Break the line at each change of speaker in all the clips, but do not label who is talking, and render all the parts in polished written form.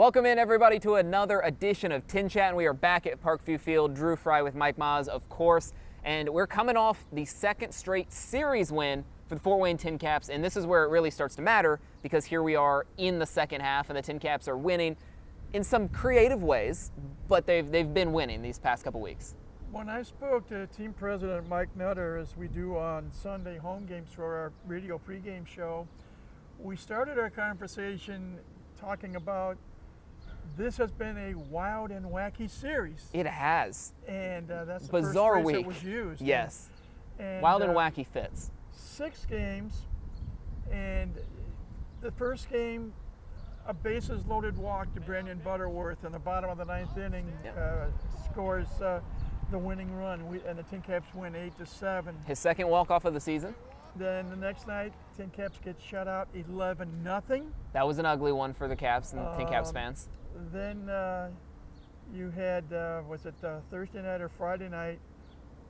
Welcome in, everybody, to another edition of TinChattin. We are back at Parkview Field. Drew Fry with Mike Maz, of course, and we're coming off the second straight series win for the Fort Wayne TinCaps, and this is where it really starts to matter because here we are in the second half, and the TinCaps are winning in some creative ways, but they've been winning these past couple weeks.
When I spoke to team president Mike Nutter, as we do on Sunday home games for our radio pregame show, we started our conversation talking about this has been a wild and wacky series.
It has.
And that's the
bizarre
first phrase
week
that was used.
Yes.
And,
wild and wacky fits.
6 games, and the first game, a bases loaded walk to Brandon Butterworth in the bottom of the 9th inning, scores the winning run, and the TinCaps win 8-7.
His second walk-off of the season.
Then the next night, TinCaps get shut out 11-0.
That was an ugly one for the Caps and TinCaps fans.
Then you had, was it Thursday night or Friday night,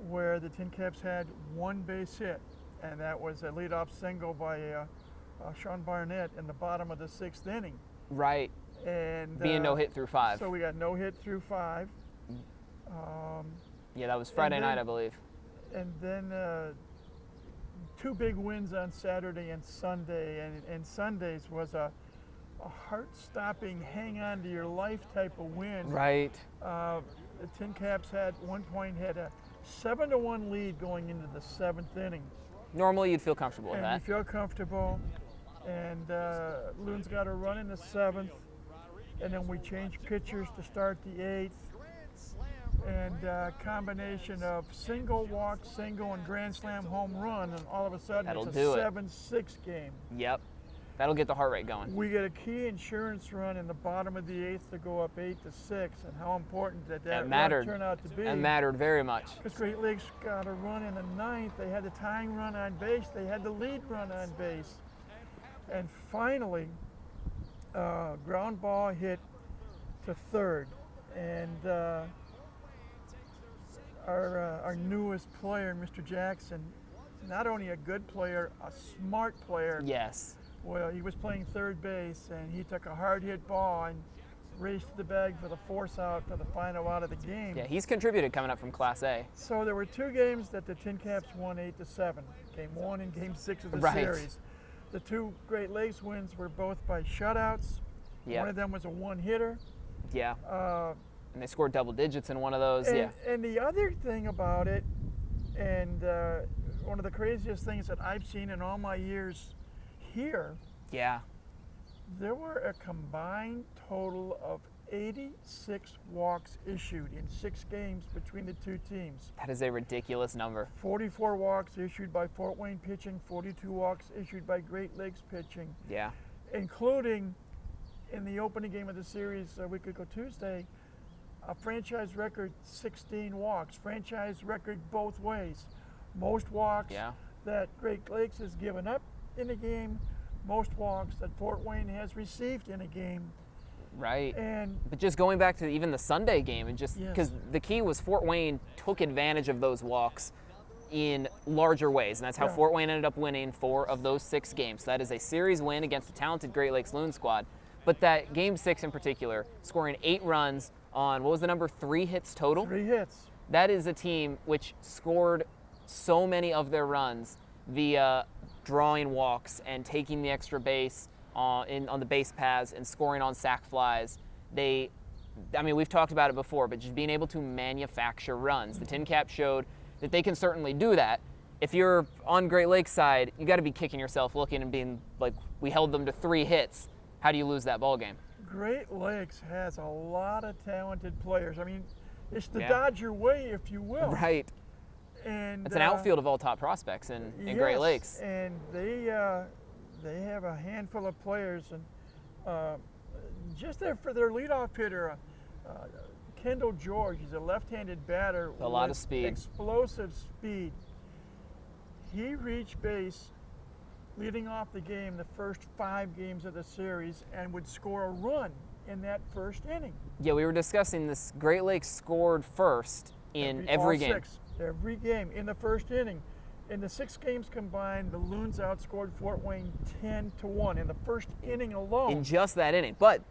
where the TinCaps had one base hit, and that was a leadoff single by Sean Barnett in the bottom of the 6th inning.
Right.
And
being no hit through 5.
So we got no hit through 5.
Yeah, that was Friday night, I believe.
And then 2 big wins on Saturday and Sunday, and Sundays was a heart-stopping, hang-on-to-your-life type of win.
Right.
The TinCaps at one point had a 7-1 lead going into the 7th inning.
Normally, you'd feel comfortable with that.
And you feel comfortable, and Loons got a run in the 7th, and then we changed pitchers to start the 8th, and a combination of single, walk, single, and grand slam home run, and all of a sudden it's a 7-6 game.
Yep. That'll get the heart rate going.
We get a key insurance run in the bottom of the 8th to go up 8-6, and how important that run turned out to be.
It mattered very much.
Because Great Lakes got a run in the 9th. They had the tying run on base. They had the lead run on base. And finally, ground ball hit to third. And our newest player, Mr. Jackson, not only a good player, a smart player.
Yes.
Well, he was playing third base, and he took a hard hit ball and raced to the bag for the force out for the final out of the game.
Yeah, he's contributed coming up from Class A.
So there were 2 games that the TinCaps won 8-7. Game 1 and Game 6 of the series. The 2 Great Lakes wins were both by shutouts.
Yep.
One of them was a 1-hitter.
Yeah. And they scored double digits in one of those.
And the other thing about it, and one of the craziest things that I've seen in all my years here, there were a combined total of 86 walks issued in 6 games between the 2 teams.
That is a ridiculous number.
44 walks issued by Fort Wayne pitching, 42 walks issued by Great Lakes pitching.
Yeah.
Including, in the opening game of the series a week ago Tuesday, a franchise record 16 walks. Franchise record both ways. Most walks that Great Lakes has given up in a game, most walks that Fort Wayne has received in a game.
Right.
And
but just going back to even the Sunday game, and just because the key was Fort Wayne took advantage of those walks in larger ways, and that's how Fort Wayne ended up winning 4 of those 6 games. So that is a series win against the talented Great Lakes Loons squad. But that Game 6 in particular, scoring 8 runs on, what was the number, 3 hits total?
3 hits.
That is a team which scored so many of their runs via drawing walks and taking the extra base on the base paths and scoring on sac flies. I mean, we've talked about it before, but just being able to manufacture runs. The TinCaps showed that they can certainly do that. If you're on Great Lakes side, you got to be kicking yourself looking and being like, we held them to 3 hits. How do you lose that ball game?
Great Lakes has a lot of talented players. I mean, it's the Dodger way, if you will.
Right.
And
it's an outfield of all top prospects in Great Lakes.
And they have a handful of players, and just there for their leadoff hitter, Kendall George. He's a left-handed batter.
A lot of speed.
Explosive speed. He reached base leading off the game, the first 5 games of the series, and would score a run in that first inning.
Yeah, we were discussing this. Great Lakes scored first in every game.
6, every game in the first inning. In the 6 games combined, the Loons outscored Fort Wayne 10-1 in the first inning alone.
In just that inning. But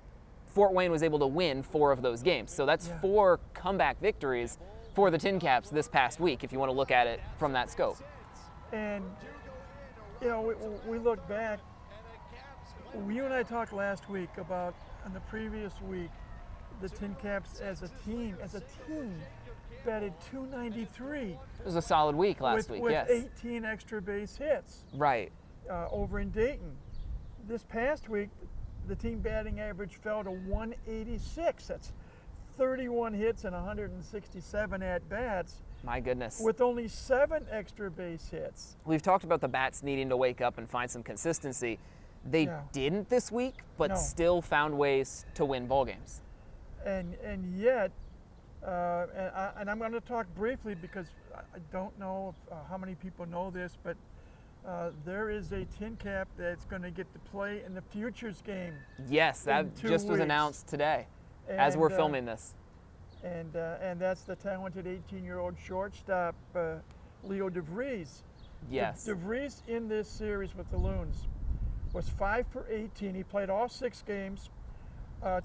Fort Wayne was able to win 4 of those games. So that's 4 comeback victories for the TinCaps this past week, if you want to look at it from that scope.
And, you know, we look back. You and I talked last week about, on the previous week, the TinCaps as a team, batted .293.
It was a solid week last week,
with
yes.
18 extra base hits.
Right.
Over in Dayton. This past week, the team batting average fell to 186. That's 31 hits and 167 at-bats.
My goodness.
With only 7 extra base hits.
We've talked about the bats needing to wake up and find some consistency. They didn't this week, but still found ways to win ball games.
And yet, and I'm going to talk briefly because I don't know how many people know this, but there is a TinCap that's going to get to play in the Futures game.
Yes, that just was announced today, as we're filming this.
And that's the talented 18-year-old shortstop, Leo DeVries.
Yes.
DeVries in this series with the Loons was 5 for 18. He played all 6 games.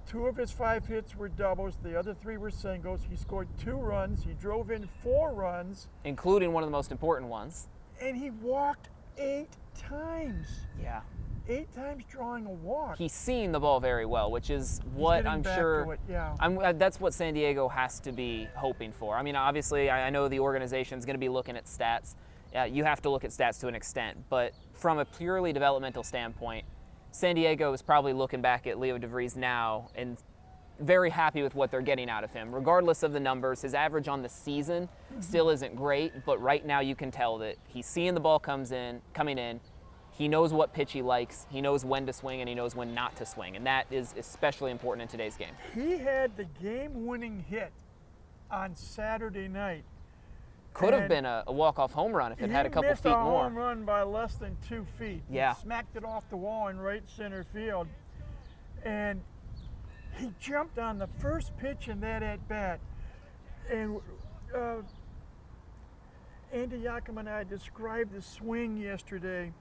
2 of his 5 hits were doubles. The other 3 were singles. He scored 2 runs. He drove in 4 runs.
Including one of the most important ones.
And he walked 8 times.
Yeah.
8 times drawing a walk.
He's seen the ball very well, which is what I'm sure. That's what San Diego has to be hoping for. I mean, obviously, I know the organization's going to be looking at stats. You have to look at stats to an extent, but from a purely developmental standpoint, San Diego is probably looking back at Leo DeVries now and very happy with what they're getting out of him. Regardless of the numbers, his average on the season still isn't great, but right now you can tell that he's seeing the ball coming in. He knows what pitch he likes, he knows when to swing, and he knows when not to swing, and that is especially important in today's game.
He had the game-winning hit on Saturday night.
Could have been a walk-off home run if it had a couple feet more.
He missed a home run by less than 2 feet.
Yeah.
He smacked it off the wall in right center field. And he jumped on the first pitch in that at-bat. And Andy Yakima and I described the swing yesterday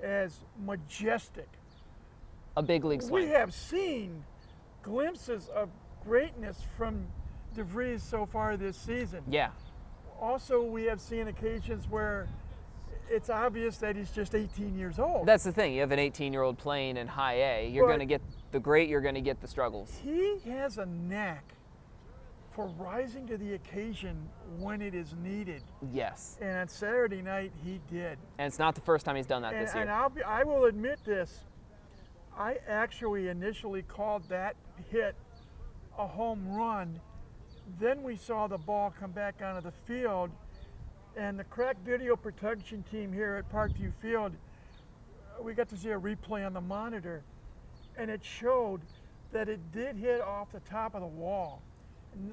as majestic.
A big league swing.
We have seen glimpses of greatness from DeVries so far this season.
Yeah.
Also, we have seen occasions where it's obvious that he's just 18 years old.
That's the thing. You have an 18-year-old playing in high A. You're going to get the great, you're going to get the struggles.
He has a knack for rising to the occasion when it is needed.
Yes.
And on Saturday night, he did.
And it's not the first time he's done that this year.
And I will admit this. I actually initially called that hit a home run. Then we saw the ball come back onto the field, and the crack video production team here at Parkview Field, we got to see a replay on the monitor, and it showed that it did hit off the top of the wall.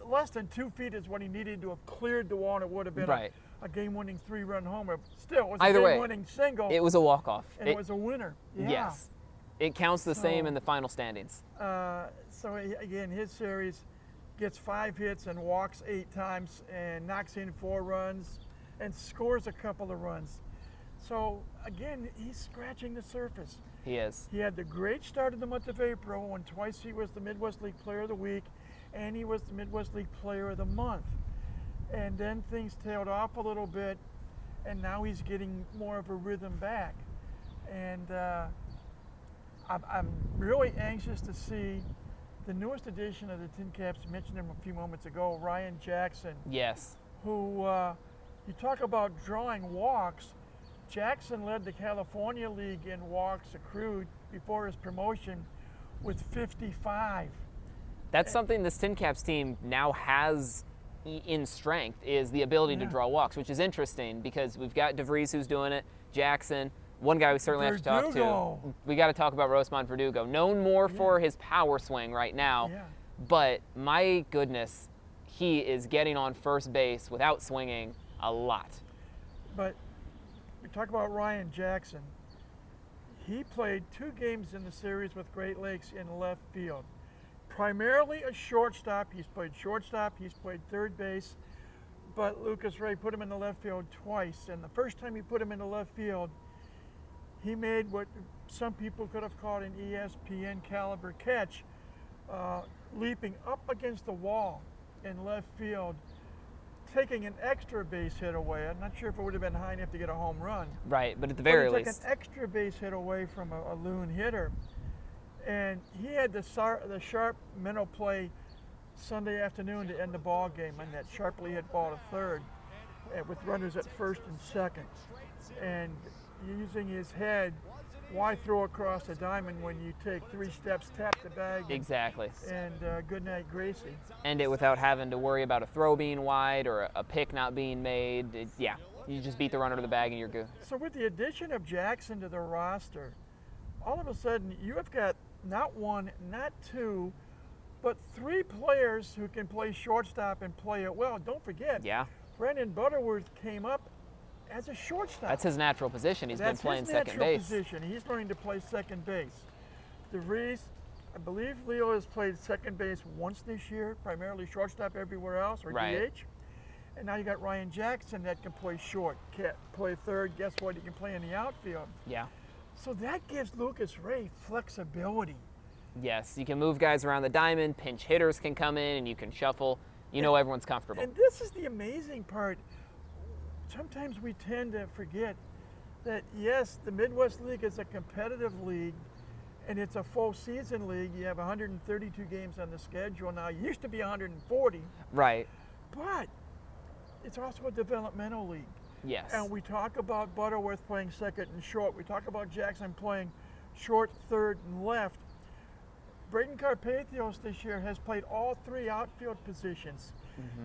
Less than 2 feet is what he needed to have cleared the wall, and it would have been a game-winning 3-run homer. Still, it was a game-winning single.
It was a walk-off.
And it was a winner. Yeah.
Yes. It counts the same in the final standings.
So again, his series gets 5 hits and walks 8 times and knocks in 4 runs and scores a couple of runs. So again, he's scratching the surface.
He is.
He had the great start of the month of April when twice he was the Midwest League Player of the Week and he was the Midwest League Player of the Month. And then things tailed off a little bit, and now he's getting more of a rhythm back. And I'm really anxious to see the newest edition of the TinCaps. Mentioned him a few moments ago, Ryan Jackson.
Yes.
Who, you talk about drawing walks. Jackson led the California League in walks accrued before his promotion with 55.
That's something this TinCaps team now has in strength, is the ability to draw walks, which is interesting because we've got DeVries who's doing it, Jackson. One guy we certainly have to talk to. We got to talk about Rosamond Verdugo, known more for his power swing right now, but my goodness, he is getting on first base without swinging a lot.
But we talk about Ryan Jackson. He played 2 games in the series with Great Lakes in left field. Primarily a shortstop. He's played shortstop, he's played third base, but Lucas Ray put him in the left field twice. And the first time he put him in the left field, he made what some people could have called an ESPN caliber catch leaping up against the wall in left field, taking an extra base hit away. I'm not sure if it would have been high enough to get a home run.
Right, but at the very
least. He
least.
took an extra base hit away from a Loon hitter. And he had the sharp mental play Sunday afternoon to end the ball game on that sharply hit ball to third with runners at first and second. And using his head, why throw across the diamond when you take 3 steps, tap the bag?
Exactly.
And good night, Gracie.
End it without having to worry about a throw being wide or a pick not being made. Yeah, you just beat the runner to the bag and you're good.
So with the addition of Jackson to the roster, all of a sudden you have got not 1, not 2, but 3 players who can play shortstop and play it well. Don't forget, Brendan Butterworth came up as a shortstop.
That's his natural position. He's been playing second base.
That's his natural position. He's learning to play second base. DeVries, I believe Leo has played second base once this year, primarily shortstop everywhere else, or DH. And now you got Ryan Jackson that can play short, can't play third. Guess what? He can play in the outfield.
Yeah.
So that gives Lucas Ray flexibility.
Yes, you can move guys around the diamond, pinch hitters can come in, and you can shuffle. You know everyone's comfortable.
And this is the amazing part. Sometimes we tend to forget that, yes, the Midwest League is a competitive league, and it's a full season league. You have 132 games on the schedule now. It used to be 140.
Right.
But it's also a developmental league.
Yes.
And we talk about Butterworth playing second and short. We talk about Jackson playing short, third, and left. Braden Carpathios this year has played all 3 outfield positions.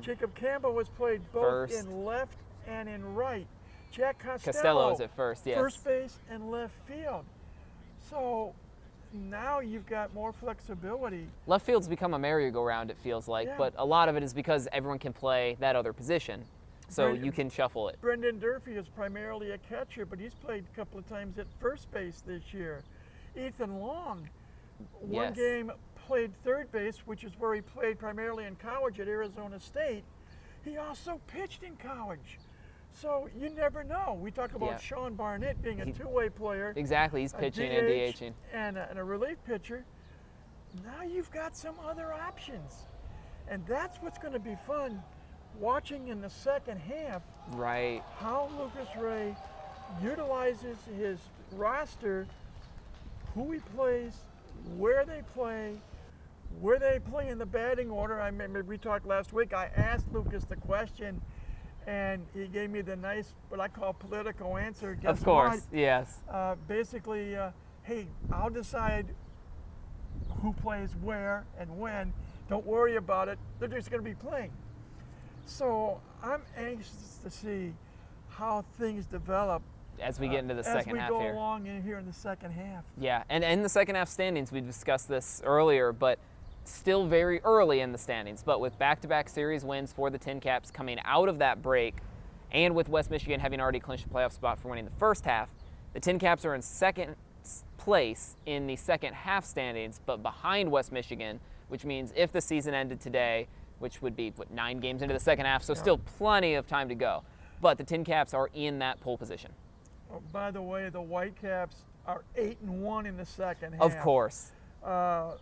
Jacob Campbell has played both in left and in right. Jack Costello
is at first, yes.
First base and left field. So now you've got more flexibility.
Left field's become a merry-go-round, it feels like, but a lot of it is because everyone can play that other position. So you can shuffle it.
Brendan Durfee is primarily a catcher, but he's played a couple of times at first base this year. Ethan Long, one game played third base, which is where he played primarily in college at Arizona State. He also pitched in college. So you never know. We talk about Sean Barnett being a two-way player.
Exactly, he's pitching and DHing.
And a relief pitcher. Now you've got some other options. And that's what's going to be fun, watching in the second half how Lucas Ray utilizes his roster, who he plays, where they play in the batting order. I remember we talked last week, I asked Lucas the question, and he gave me the nice, what I call political answer. Guess
of course,
what?
yes.
Basically, hey, I'll decide who plays where and when. Don't worry about it. They're just going to be playing. So I'm anxious to see how things develop
as we get into the second half
here. As
we
go along in here in the second half.
Yeah, and in the second half standings, we discussed this earlier, but still very early in the standings. But with back-to-back series wins for the TinCaps coming out of that break, and with West Michigan having already clinched a playoff spot for winning the first half, the TinCaps are in second place in the second half standings, but behind West Michigan, which means if the season ended today, which would be, 9 games into the second half, so still plenty of time to go. But the TinCaps are in that pole position.
Oh, by the way, the Whitecaps are 8-1 in the second half.
Of course.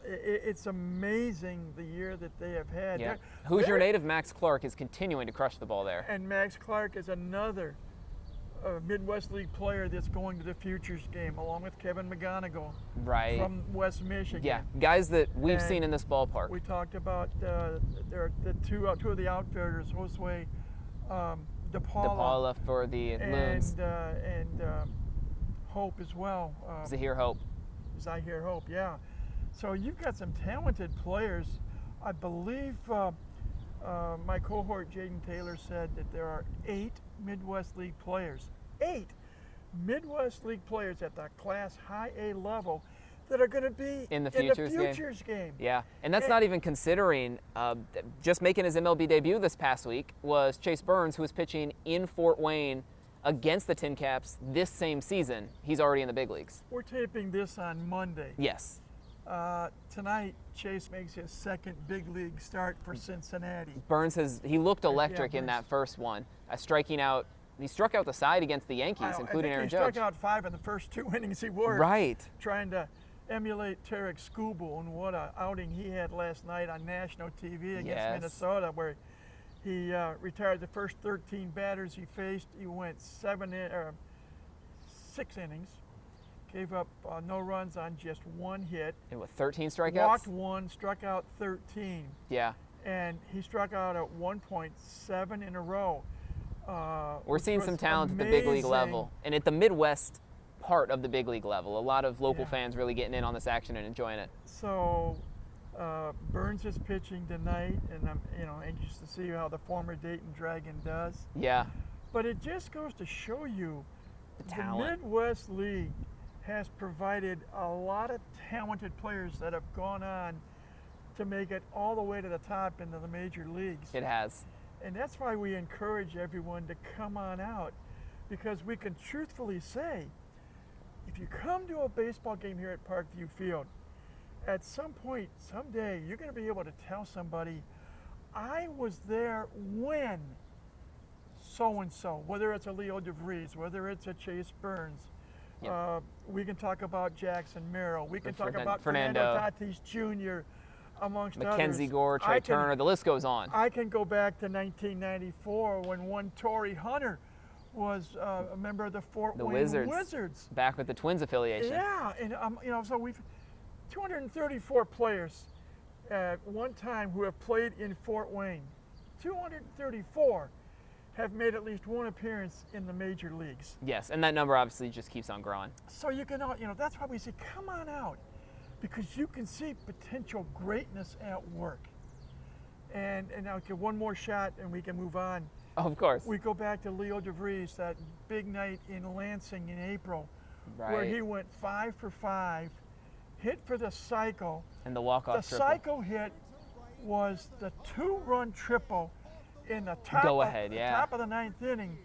It's amazing the year that they have had.
Yeah. Hoosier native Max Clark is continuing to crush the ball there.
And Max Clark is another Midwest League player that's going to the Futures game, along with Kevin McGonigal from West Michigan.
Yeah, guys that we've seen in this ballpark.
We talked about the two of the outfielders, Josue
DePaula for the Loons.
And Hope as well.
Zahir Hope.
Zahir Hope, yeah. So you've got some talented players. I believe my cohort, Jaden Taylor, said that there are 8 Midwest League players. 8 Midwest League players at the Class High A level that are going to be
in the Futures
game.
Yeah, and that's not even considering just making his MLB debut this past week was Chase Burns, who was pitching in Fort Wayne against the TinCaps this same season. He's already in the big leagues.
We're taping this on Monday.
Yes.
Tonight, Chase makes his second big league start for Cincinnati.
Burns he looked electric in that first one, striking out. He struck out the side against the Yankees, including Aaron Judge.
He struck out 5 in the first 2 innings he worked.
Right.
Trying to emulate Tarek Skubal and what an outing he had last night on national TV against
Yes.
Minnesota, where he retired the first 13 batters he faced. He went 6 innings, gave up no runs on just 1 hit.
And with 13 strikeouts?
Walked 1, struck out 13.
Yeah.
And he struck out at 1.7 in a row.
We're seeing some talent at the big league level. And at the Midwest part of the big league level. A lot of local fans really getting in on this action and enjoying it.
So Burns is pitching tonight, and I'm anxious to see how the former Dayton Dragon does.
Yeah.
But it just goes to show you
the talent.
Midwest League has provided a lot of talented players that have gone on to make it all the way to the top into the major leagues.
It has.
And that's why we encourage everyone to come on out, because we can truthfully say, if you come to a baseball game here at Parkview Field, at some point, someday, you're going to be able to tell somebody, I was there when so-and-so, whether it's a Leo DeVries, whether it's a Chase Burns.
Yep.
We can talk about Jackson Merrill. We can talk about Fernando Tatis Jr., amongst
Mackenzie
others.
Gore, Trey Turner, the list goes on.
I can go back to 1994 when one Torrey Hunter was a member of the Fort Wayne Wizards.
Back with the Twins affiliation.
Yeah, and so we've 234 players at one time who have played in Fort Wayne. 234 have made at least one appearance in the major leagues.
Yes, and that number obviously just keeps on growing.
So you can, that's why we say, come on out, because you can see potential greatness at work. And now, okay, one more shot and we can move on.
Oh, of course.
We go back to Leo DeVries, that big night in Lansing in April,
right,
where he went 5 for 5, hit for the cycle.
And the walk-off triple.
The cycle hit was the 2-run triple in the top, top of the 9th inning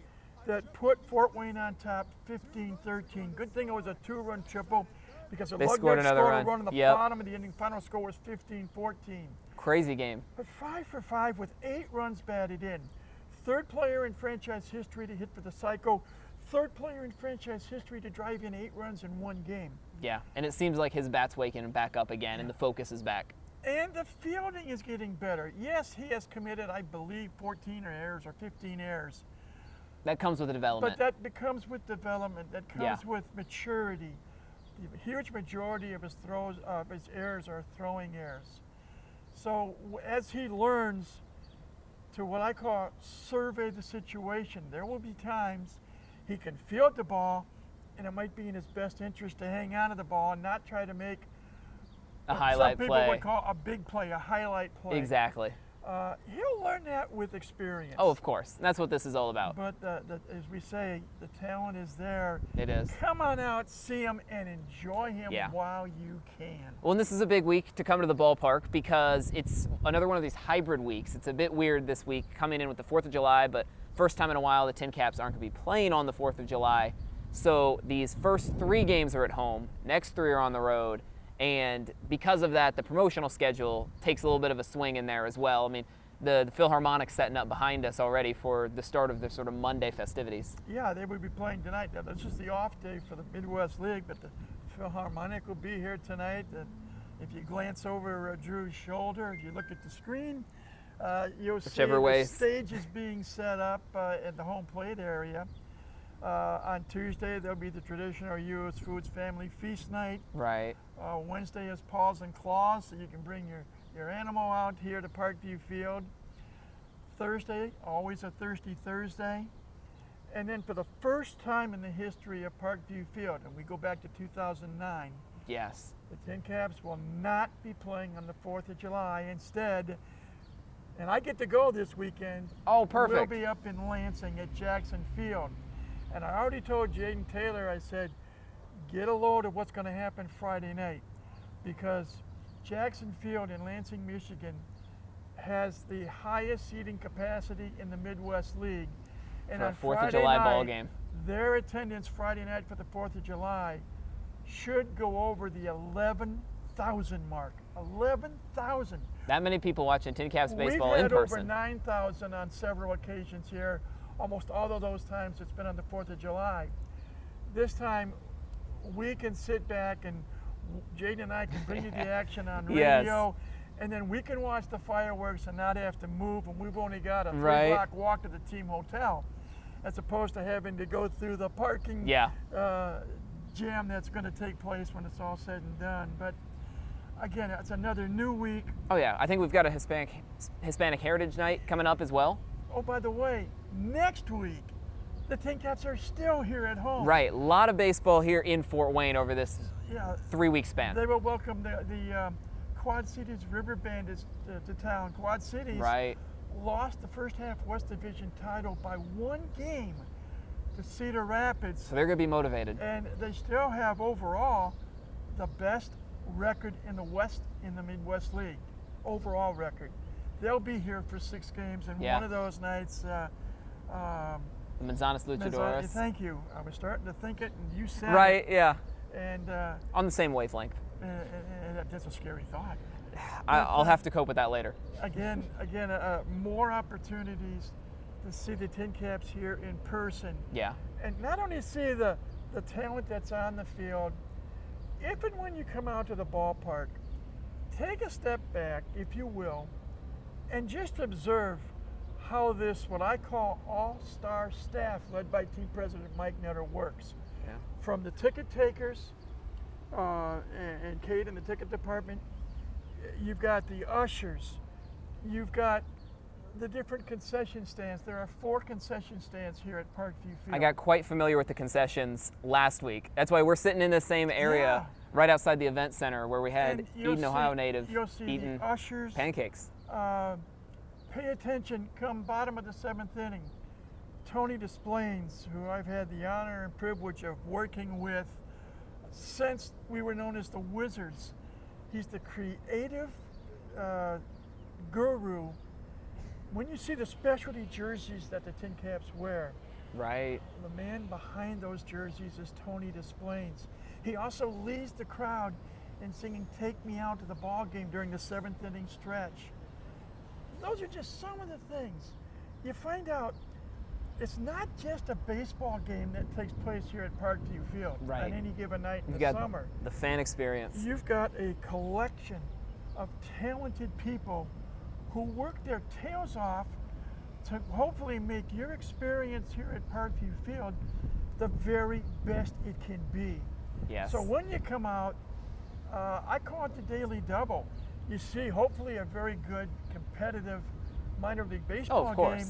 that put Fort Wayne on top 15-13. Good thing it was a 2-run triple, because the Lugnuts scored a run in the bottom of the inning. Final score was 15-14.
Crazy game.
But 5 for 5 with 8 runs batted in. 3rd player in franchise history to hit for the cycle. 3rd player in franchise history to drive in 8 runs in 1 game.
Yeah, and it seems like his bat's waking back up again, and the focus is back.
And the fielding is getting better. Yes, he has committed, I believe, 14 errors or 15 errors.
That comes with the development.
But that becomes with development. That comes with maturity. The huge majority of his errors are throwing errors. So as he learns to what I call survey the situation, there will be times he can field the ball, and it might be in his best interest to hang on to the ball and not try to make
a highlight play.
Some people would call a big play, a highlight play.
Exactly.
He'll learn that with experience.
Oh, of course. That's what this is all about.
But as we say, the talent is there.
It is.
Come on out, see him, and enjoy him while you can.
Well, and this is a big week to come to the ballpark because it's another one of these hybrid weeks. It's a bit weird this week, coming in with the 4th of July, but first time in a while the TinCaps aren't going to be playing on the 4th of July. So these first 3 games are at home, next 3 are on the road. And because of that, the promotional schedule takes a little bit of a swing in there as well. I mean, the Philharmonic's setting up behind us already for the start of the sort of Monday festivities.
Yeah, they will be playing tonight. That's just the off day for the Midwest League, but the Philharmonic will be here tonight. And if you glance over Drew's shoulder, if you look at the screen, you'll see the stage is being set up at the home plate area. On Tuesday, there'll be the traditional U.S. Foods Family Feast Night.
Right.
Wednesday is Paws and Claws, so you can bring your animal out here to Parkview Field. Thursday, always a Thirsty Thursday. And then for the first time in the history of Parkview Field, and we go back to 2009,
yes,
the TinCaps will not be playing on the 4th of July. Instead, and I get to go this weekend.
Oh, perfect.
We'll be up in Lansing at Jackson Field. And I already told Jaden Taylor, I said, get a load of what's going to happen Friday night, because Jackson Field in Lansing, Michigan has the highest seating capacity in the Midwest League. And
for a
on
4th
Friday
of July
night,
ball game,
their attendance Friday night for the 4th of July should go over the 11,000 mark. 11,000.
That many people watching TinCaps baseball
We've
in
had
person.
over 9,000 on several occasions here. Almost all of those times it's been on the 4th of July. This time we can sit back and Jade and I can bring you the action on
Yes.
radio, and then we can watch the fireworks and not have to move, and we've only got a
Right.
3-block walk to the team hotel, as opposed to having to go through the parking jam that's going to take place when it's all said and done. But again, it's another new week.
Oh yeah, I think we've got a Hispanic Heritage Night coming up as well.
Oh, by the way, next week, the TinCaps are still here at home.
Right, a lot of baseball here in Fort Wayne over this 3-week span.
They will welcome the Quad Cities River Bandits to town. Quad Cities lost the first half West Division title by 1 game to Cedar Rapids.
So they're going to be motivated.
And they still have overall the best record in the Midwest League, overall record. They'll be here for 6 games, and one of those nights, the
Manzanas Luchadores.
Thank you. I was starting to think it, and you said
it.
Yeah. And
on the same wavelength.
And that's a scary thought.
I'll have to cope with that later.
Again, more opportunities to see the TinCaps here in person.
Yeah.
And not only see the talent that's on the field, if and when you come out to the ballpark, take a step back, if you will, and just observe how this, what I call all-star staff led by Team President Mike Nutter, works.
Yeah.
From the ticket takers and Kate in the ticket department, you've got the ushers, you've got the different concession stands. There are 4 concession stands here at Parkview Field.
I got quite familiar with the concessions last week. That's why we're sitting in the same area right outside the event center where we had Eden, Ohio native eating
the ushers,
pancakes.
Pay attention come bottom of the 7th inning. Tony Desplains, who I've had the honor and privilege of working with since we were known as the Wizards. He's the creative guru. When you see the specialty jerseys that the TinCaps wear, the man behind those jerseys is Tony Desplains. He also leads the crowd in singing "Take Me Out to the Ball Game" during the 7th inning stretch. Those are just some of the things. You find out it's not just a baseball game that takes place here at Parkview Field on any given night in the summer.
The fan experience.
You've got a collection of talented people who work their tails off to hopefully make your experience here at Parkview Field the very best it can be.
Yes.
So when you come out, I call it the Daily Double. You see hopefully a very good competitive minor league baseball game,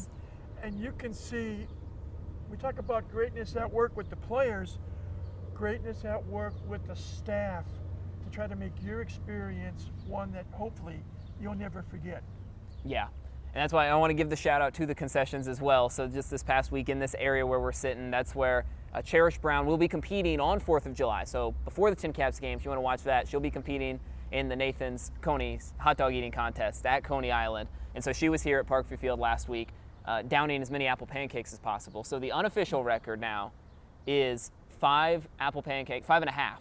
and you can see, we talk about greatness at work with the players, greatness at work with the staff to try to make your experience one that hopefully you'll never forget.
Yeah, and that's why I want to give the shout out to the concessions as well. So just this past week in this area where we're sitting, that's where Cherish Brown will be competing on 4th of July. So before the TinCaps game, if you want to watch that, she'll be competing in the Nathan's Coney's hot dog eating contest at Coney Island. And so she was here at Parkview Field last week, downing as many apple pancakes as possible. So the unofficial record now is 5 apple pancakes, 5.5.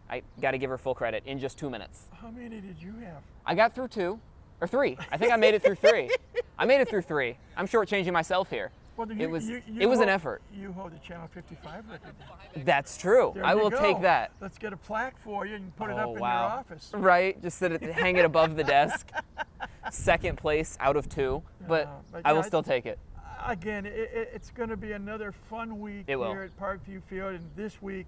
I got to give her full credit, in just 2 minutes.
How many did you have?
I got through 2. Or 3. I think I made it through 3. I made it through 3. I'm shortchanging myself here.
Well,
it was an effort.
You hold the Channel 55 record.
That's true.
There
I will
go.
Take that.
Let's get a plaque for you and put it up in your office.
Right, just hang it above the desk. 2nd place out of 2, but I will still take it.
Again, it's going to be another fun week here at Parkview Field, and this week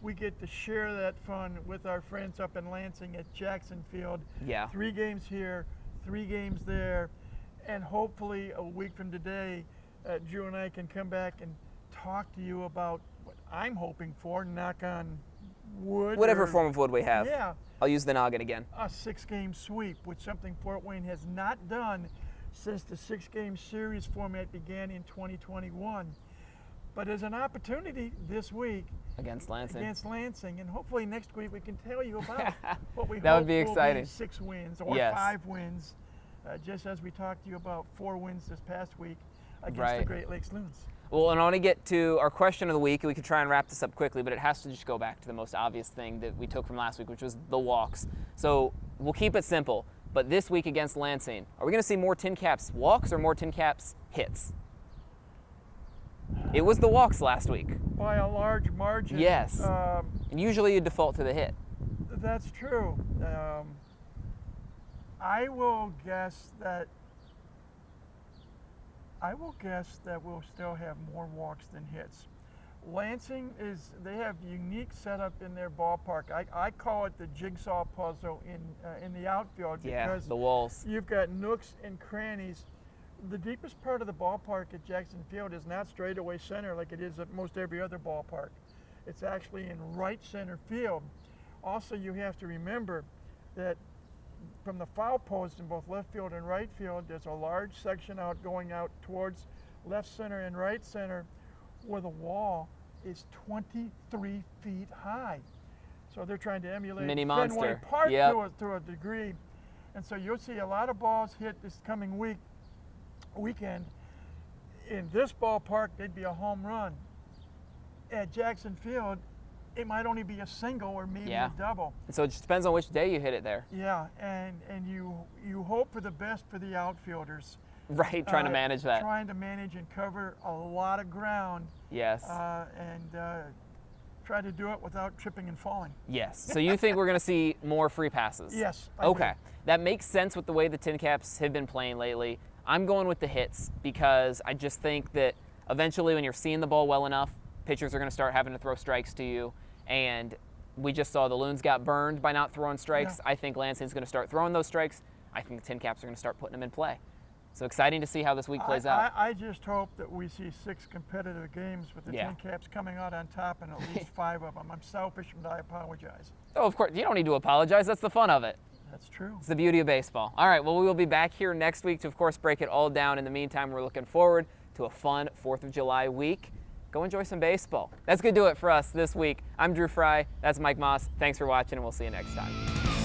we get to share that fun with our friends up in Lansing at Jackson Field.
Yeah.
3 games here, 3 games there, and hopefully a week from today, Drew and I can come back and talk to you about what I'm hoping for, knock on wood.
Whatever form of wood we have.
Yeah.
I'll use the noggin again.
A 6-game sweep, which something Fort Wayne has not done since the 6-game series format began in 2021. But as an opportunity this week
against Lansing,
and hopefully next week we can tell you about what we
that
hope
would be exciting.
Will be 6 wins or 5 wins, just as we talked to you about 4 wins this past week against the Great Lakes Loons.
Well, and I want to get to our question of the week. We could try and wrap this up quickly, but it has to just go back to the most obvious thing that we took from last week, which was the walks. So we'll keep it simple. But this week against Lansing, are we going to see more TinCaps walks or more TinCaps hits? It was the walks last week.
By a large margin.
Yes. And usually you default to the hit.
That's true. I will guess that we'll still have more walks than hits. Lansing they have unique setup in their ballpark. I call it the jigsaw puzzle in the outfield because
the walls.
You've got nooks and crannies. The deepest part of the ballpark at Jackson Field is not straightaway center like it is at most every other ballpark. It's actually in right center field. Also, you have to remember that from the foul post in both left field and right field, there's a large section going out towards left center and right center where the wall is 23 feet high. So they're trying to emulate
Mini
Fenway
monster.
Park
Yep.
to a degree. And so you'll see a lot of balls hit this coming weekend. In this ballpark, they'd be a home run. At Jackson Field, it might only be a single or maybe a double.
So it just depends on which day you hit it there.
Yeah, and you hope for the best for the outfielders.
Right, trying to manage that.
Trying to manage and cover a lot of ground.
Yes.
And try to do it without tripping and falling.
Yes. So you think we're going to see more free passes?
Yes.
Okay. That makes sense with the way the TinCaps have been playing lately. I'm going with the hits because I just think that eventually when you're seeing the ball well enough, pitchers are going to start having to throw strikes to you. And we just saw the Loons got burned by not throwing strikes. Yeah. I think Lansing's going to start throwing those strikes. I think the TinCaps are going to start putting them in play. So exciting to see how this week plays out.
I just hope that we see 6 competitive games with the TinCaps coming out on top and at least 5 of them. I'm selfish and I apologize.
Oh, of course. You don't need to apologize. That's the fun of it.
That's true.
It's the beauty of baseball. All right, well, we will be back here next week to, of course, break it all down. In the meantime, we're looking forward to a fun 4th of July week. Go enjoy some baseball. That's going to do it for us this week. I'm Drew Fry. That's Mike Moss. Thanks for watching, and we'll see you next time.